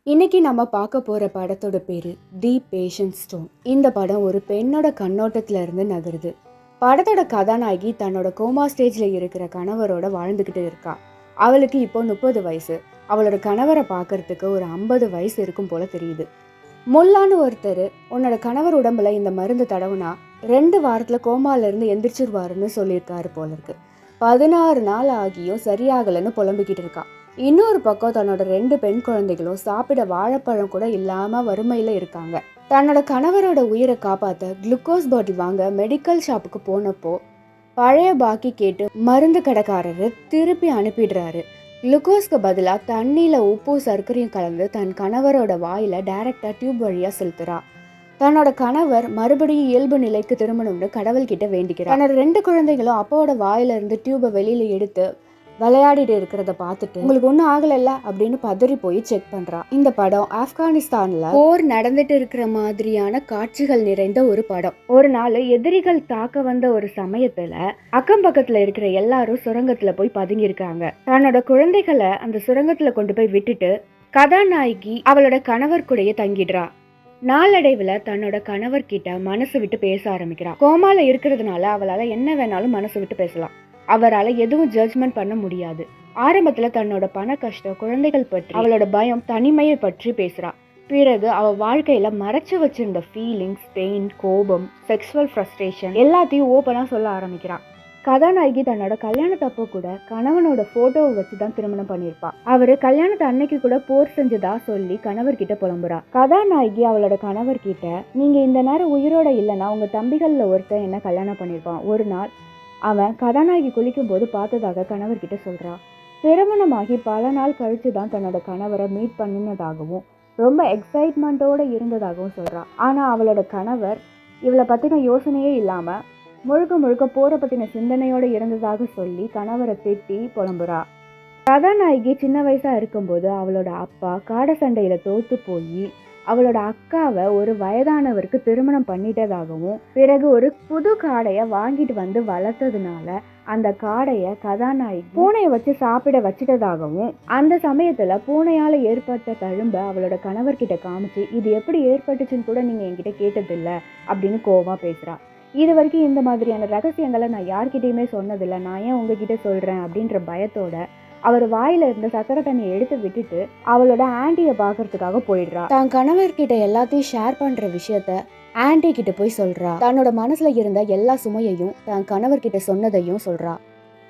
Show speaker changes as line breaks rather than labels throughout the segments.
இன்னைக்கு நம்ம பார்க்க போற படத்தோட பேரு தி பேஷன்ஸ் ஸ்டோன். இந்த படம் ஒரு பெண்ணோட கண்ணோட்டத்துல இருந்து நகருது. படத்தோட கதாநாயகி தன்னோட கோமா ஸ்டேஜ்ல இருக்கிற கணவரோட வாழ்ந்துகிட்டு இருக்கா. அவளுக்கு இப்போ 30 வயசு. அவளோட கணவரை பார்க்கறதுக்கு ஒரு 50 வயசு இருக்கும் போல தெரியுது. முல்லான்னு ஒருத்தர் உன்னோட கணவர் உடம்புல இந்த மருந்து தடவுனா 2 வாரத்துல கோமால இருந்து எந்திரிச்சிருவாருன்னு சொல்லியிருக்காரு போல இருக்கு. 16 நாள் ஆகியும் சரியாகலன்னு புலம்பிக்கிட்டு இருக்கா. இன்னொரு பக்கம் தன்னோட 2 பெண் குழந்தைகளும் சாப்பிட வாழைப்பழம் கூட இல்லாம வறுமையில இருக்காங்க. தன்னோட கணவரோட உயிரை காப்பாத்த குளுக்கோஸ் பாட்டில் வாங்க மெடிக்கல் ஷாப்புக்கு போனப்போ பழைய பாக்கி கேட்டு மருந்து கடைக்காரரு திருப்பி அனுப்பிடுறாரு. குளுக்கோஸ்க்கு பதிலாக தண்ணியில உப்பு சர்க்கரையும் கலந்து தன் கணவரோட வாயில டைரக்டா டியூப் வழியா செலுத்துறா. தன்னோட கணவர் மறுபடியும் இயல்பு நிலைக்கு திரும்பணும்னு கடவுள்கிட்ட வேண்டிக்கிறார். தன்னோட 2 குழந்தைகளும் அப்பாவோட வாயில இருந்து டியூபை வெளியில எடுத்து விளையாடிட்டு இருக்கிறத பார்த்துட்டு உங்களுக்கு ஒன்றும் ஆகலைல்ல அப்படின்னு பதறி போய் செக் பண்றா. இந்த படம் ஆப்கானிஸ்தான்ல போர் நடந்துட்டு இருக்கிற மாதிரியான காட்சிகள் நிறைந்த ஒரு படம். ஒரு நாள் எதிரிகள் தாக்க வந்த ஒரு சமயத்துல அக்கம் பக்கத்துல இருக்கிற எல்லாரும் சுரங்கத்துல போய் பதுங்கி இருக்காங்க. தன்னோட குழந்தைகளை அந்த சுரங்கத்துல கொண்டு போய் விட்டுட்டு கதாநாயகி அவளோட கணவர் கூடயே தங்கிடுறா. நாளடைவுல தன்னோட கணவர்கிட்ட மனசு விட்டு பேச ஆரம்பிக்கிறா. கோமால இருக்கிறதுனால அவளால என்ன வேணாலும் மனசு விட்டு பேசலாம். அவரால் எதுவும் ஜட்ஜ்மெண்ட் பண்ண முடியாது. ஆரம்பத்துல தன்னோட பண கஷ்டம், குழந்தைகள் பற்றி, அவளோட பயம், தனிமையை பற்றி பேசுறா. பிறகு அவ வாழ்க்கையில மறைச்சு வச்சிருந்த ஃபீலிங்ஸ், பெயின், கோபம், செக்ஸுவல் ஃப்ரஸ்ட்ரேஷன் எல்லாத்தையும் ஓப்பனா சொல்ல ஆரம்பிக்கிறா. கதாநாயகி தன்னோட கல்யாணத்தப்போ கூட கணவனோட போட்டோவை வச்சுதான் திருமணம் பண்ணியிருப்பா. அவரு கல்யாணத்தை அன்னைக்கு கூட போர் செஞ்சதா சொல்லி கணவர்கிட்ட புலம்புறா. கதாநாயகி அவளோட கணவர்கிட்ட, நீங்க இந்த நேரம் உயிரோட இல்லைன்னா உங்க தம்பிகள்ல ஒருத்தன் என்ன கல்யாணம் பண்ணியிருப்பான். ஒரு நாள் அவன் கதாநாயகி குளிக்கும் போது பார்த்ததாக கணவர்கிட்ட சொல்றா. திருமணமாகி பல நாள் கழிச்சு தான் தன்னோட கணவரை மீட் பண்ணினதாகவும் ரொம்ப எக்ஸைட்மெண்ட்டோட இருந்ததாகவும் சொல்றா. ஆனா அவளோட கணவர் இவளை பத்தின யோசனையே இல்லாம முழுக்க முழுக்க போரை பத்தின சிந்தனையோட இருந்ததாக சொல்லி கணவரை திட்டி புலம்புறா. கதாநாயகி சின்ன வயசா இருக்கும்போது அவளோட அப்பா காட சண்டையில தோத்து போய் அவளோட அக்காவை ஒரு வயதானவருக்கு திருமணம் பண்ணிட்டதாகவும் பிறகு ஒரு புது காடையை வாங்கிட்டு வந்து வளர்த்ததுனால அந்த காடைய கதாநாயகி பூனையை வச்சு சாப்பிட வச்சிட்டதாகவும் அந்த சமயத்துல பூனையால ஏற்பட்ட தழும்ப அவளோட கணவர்கிட்ட காமிச்சு இது எப்படி ஏற்பட்டுச்சுன்னு கூட நீங்க என்கிட்ட கேட்டதில்லை அப்படின்னு கோவமா பேசுறா. இது வரைக்கும் இந்த மாதிரியான ரகசியங்களை நான் யார்கிட்டயுமே சொன்னதில்லை, நான் ஏன் உங்ககிட்ட சொல்றேன் அப்படின்ற பயத்தோட அவர் வாயில இருந்த சக்கரை தண்ணியை எடுத்து விட்டுட்டு அவளோட ஆன்டியை பாக்குறதுக்காக போயிடுறா. தான் கணவர்கிட்ட எல்லாத்தையும் ஷேர் பண்ற விஷயத்த ஆன்டி கிட்ட போய் சொல்றா. தன்னோட மனசுல இருந்த எல்லா சுமையையும் தன் கணவர்கிட்ட சொன்னதையும் சொல்றா.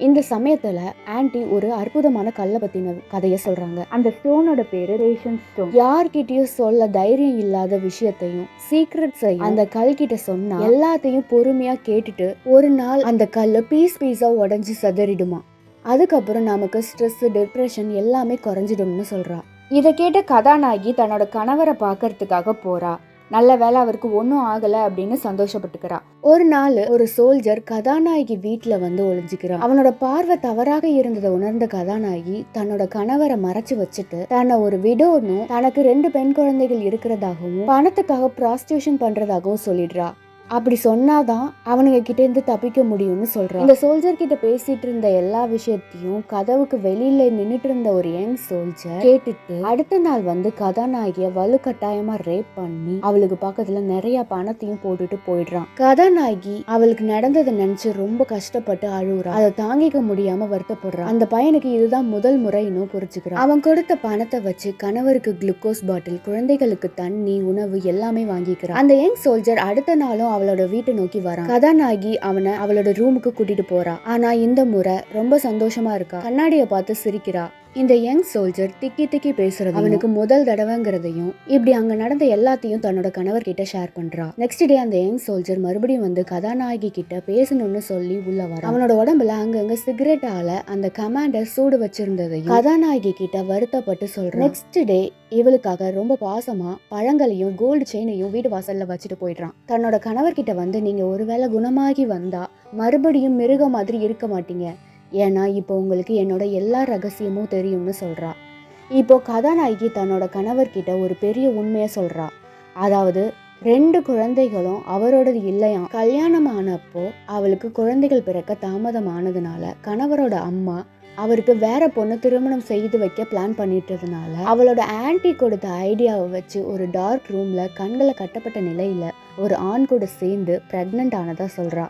இந்த சமயத்துல ஆன்டி ஒரு அற்புதமான கல்லை பத்தின கதைய சொல்றாங்க. அந்த ஸ்டோனோட பேரு பேஷன்ஸ் ஸ்டோன். யார்கிட்டயும் சொல்ல தைரியம் இல்லாத விஷயத்தையும் சீக்ரெட்ஸையும் அந்த கல் கிட்ட சொன்னா எல்லாத்தையும் பொறுமையா கேட்டுட்டு ஒரு நாள் அந்த கல்லு பீஸா உடைஞ்சு சதறிடுமா. அதுக்கப்புறம் நமக்கு ஸ்ட்ரெஸ், டிப்ரெஷன் எல்லாமே குறைஞ்சிடும்னு சொல்றா. இதை கேட்ட கதாநாயகி தன்னோட கணவரை பார்க்கறதுக்காக போறா. நல்ல வேலை அவருக்கு ஒன்றும் ஆகலை அப்படின்னு சந்தோஷப்பட்டுக்கிறா. ஒரு நாள் ஒரு சோல்ஜர் கதாநாயகி வீட்டில் வந்து ஒளிஞ்சிக்கிறான். அவனோட பார்வை தவறாக இருந்ததை உணர்ந்த கதாநாயகி தன்னோட கணவரை மறைச்சு வச்சுட்டு தன்னை ஒரு விடோன்னு தனக்கு 2 பெண் குழந்தைகள் இருக்கிறதாகவும் பணத்துக்காக ப்ராஸ்டியூஷன் பண்றதாகவும் சொல்லிடுறா. அப்படி சொன்னாதான் அவனுங்க கிட்ட இருந்து தப்பிக்க முடியும்னு சொல்றான். இந்த சோல்ஜர் கிட்ட பேசிட்டு இருந்த எல்லா விஷயத்தையும் கதவுக்கு வெளியில நின்னுட்டு இருந்த ஒரு யங் சோல்ஜர் கேட்டுட்டு அடுத்த நாள் வந்து கதாநாயகிய வலுக்கட்டாயமா ரேப் பண்ணி அவளுக்கு பக்கத்துல நிறைய பணத்தையும் போட்டுட்டு போயிடுறான். கதாநாயகி அவளுக்கு நடந்ததை நினைச்சு ரொம்ப கஷ்டப்பட்டு அழுகுறா. அதை தாங்கிக்க முடியாம வருத்தப்படுறான். அந்த பையனுக்கு இதுதான் முதல் முறை இன்னும் புரிஞ்சுக்கிறான். அவன் கொடுத்த பணத்தை வச்சு கணவருக்கு குளுக்கோஸ் பாட்டில், குழந்தைகளுக்கு தண்ணி, உணவு எல்லாமே வாங்கிக்கிறான். அந்த யங் சோல்ஜர் அடுத்த நாளும் அவளோட வீட்டை நோக்கி வரான். கதாநாயகி அவனை அவளோட ரூமுக்கு கூட்டிட்டு போறா. ஆனா இந்த முறை ரொம்ப சந்தோஷமா இருக்கா. கண்ணாடியை பார்த்து சிரிக்கிறா. இந்த யங் சோல்ஜர் திக்கி திக்கி பேசுறது அவனுக்கு முதல் தடவைங்கிறதையும் இப்படி அங்க நடந்த எல்லாத்தையும் தன்னோட கணவர் கிட்ட ஷேர் பண்றா. நெக்ஸ்ட் டே அந்த யங் சோல்ஜர் மறுபடியும் வந்து கதாநாயகி கிட்ட பேசணும்னு சொல்லி உள்ள வர அவனோட உடம்புல அங்கங்க சிகரெட்டால அந்த கமாண்டர் சூடு வச்சிருந்ததையும் கதாநாயகி கிட்ட வருத்தப்பட்டு சொல்றான். நெக்ஸ்ட் டே இவளுக்காக ரொம்ப பாசமா பழங்களையும் கோல்டு செயினையும் வீடு வாசல்ல வச்சுட்டு போயிடுறான். தன்னோட கணவர்கிட்ட வந்து நீங்க ஒருவேளை குணமாகி வந்தா மறுபடியும் மிருக மாதிரி இருக்க மாட்டீங்க, ஏன்னா இப்போ உங்களுக்கு என்னோட எல்லா ரகசியமும் தெரியும்னு சொல்றா. இப்போ கதாநாயகி தன்னோட கணவர்கிட்ட ஒரு பெரிய உண்மையை சொல்றா. அதாவது 2 குழந்தைகளும் அவரோடது இல்லையாம். கல்யாணம் ஆனப்போ அவளுக்கு குழந்தைகள் பிறக்க தாமதம் ஆனதுனால கணவரோட அம்மா அவருக்கு வேற பொண்ணு திருமணம் செய்து வைக்க பிளான் பண்ணிட்டதுனால அவளோட ஆன்ட்டி கொடுத்த ஐடியாவை வச்சு ஒரு டார்க் ரூம்ல கண்களை கட்டப்பட்ட நிலையில ஒரு ஆண் கூட சேர்ந்து பிரெக்னென்ட் ஆனதா சொல்றா.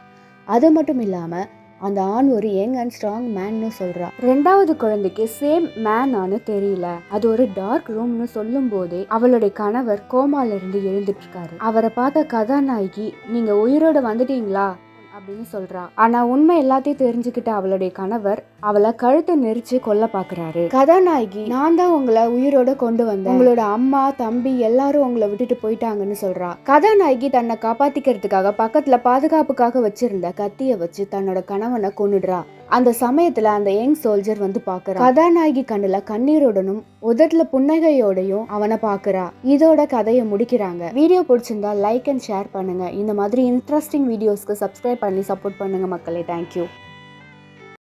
அது மட்டும் இல்லாம அந்த ஆண் ஒரு யங் அண்ட் ஸ்ட்ராங் மேன்னு சொல்றா. ரெண்டாவது குழந்தைக்கு சேம் மேனானு தெரியல. அது ஒரு டார்க் ரூம்னு சொல்லும் போதே அவளுடைய கணவர் கோமால இருந்து எழுந்துட்டு இருக்காரு. அவரை பார்த்த கதாநாயகி நீங்க உயிரோட வந்துட்டீங்களா அப்படின்னு சொல்றா. ஆனா உண்மை எல்லாத்தையும் தெரிஞ்சுக்கிட்ட அவளுடைய கணவர் அவளை கழுத்தை நெரிச்சு கொல்ல பாக்குறாரு. கதாநாயகி நான் தான் உங்களை உயிரோட கொண்டு வந்தேன், உங்களோட அம்மா தம்பி எல்லாரும் உங்களை விட்டுட்டு போயிட்டாங்கன்னு சொல்றா. கதாநாயகி தன்னை காப்பாத்திக்கிறதுக்காக பக்கத்துல பாதுகாப்புக்காக வச்சிருந்த கத்திய வச்சு தன்னோட கணவனை கொன்னுடுறா. அந்த சமயத்துல அந்த யங் சோல்ஜர் வந்து பாக்குறா. கதாநாயகி கண்ணுல கண்ணீருடனும் உதட்டுல புன்னகையோடையும் அவனை பாக்குறா. இதோட கதையை முடிக்கிறாங்க. வீடியோ பிடிச்சிருந்தா லைக் அண்ட் ஷேர் பண்ணுங்க. இந்த மாதிரி இன்ட்ரெஸ்டிங் வீடியோஸ்க்கு சப்ஸ்கிரைப் பண்ணி சப்போர்ட் பண்ணுங்க மக்களே. தேங்க்யூ.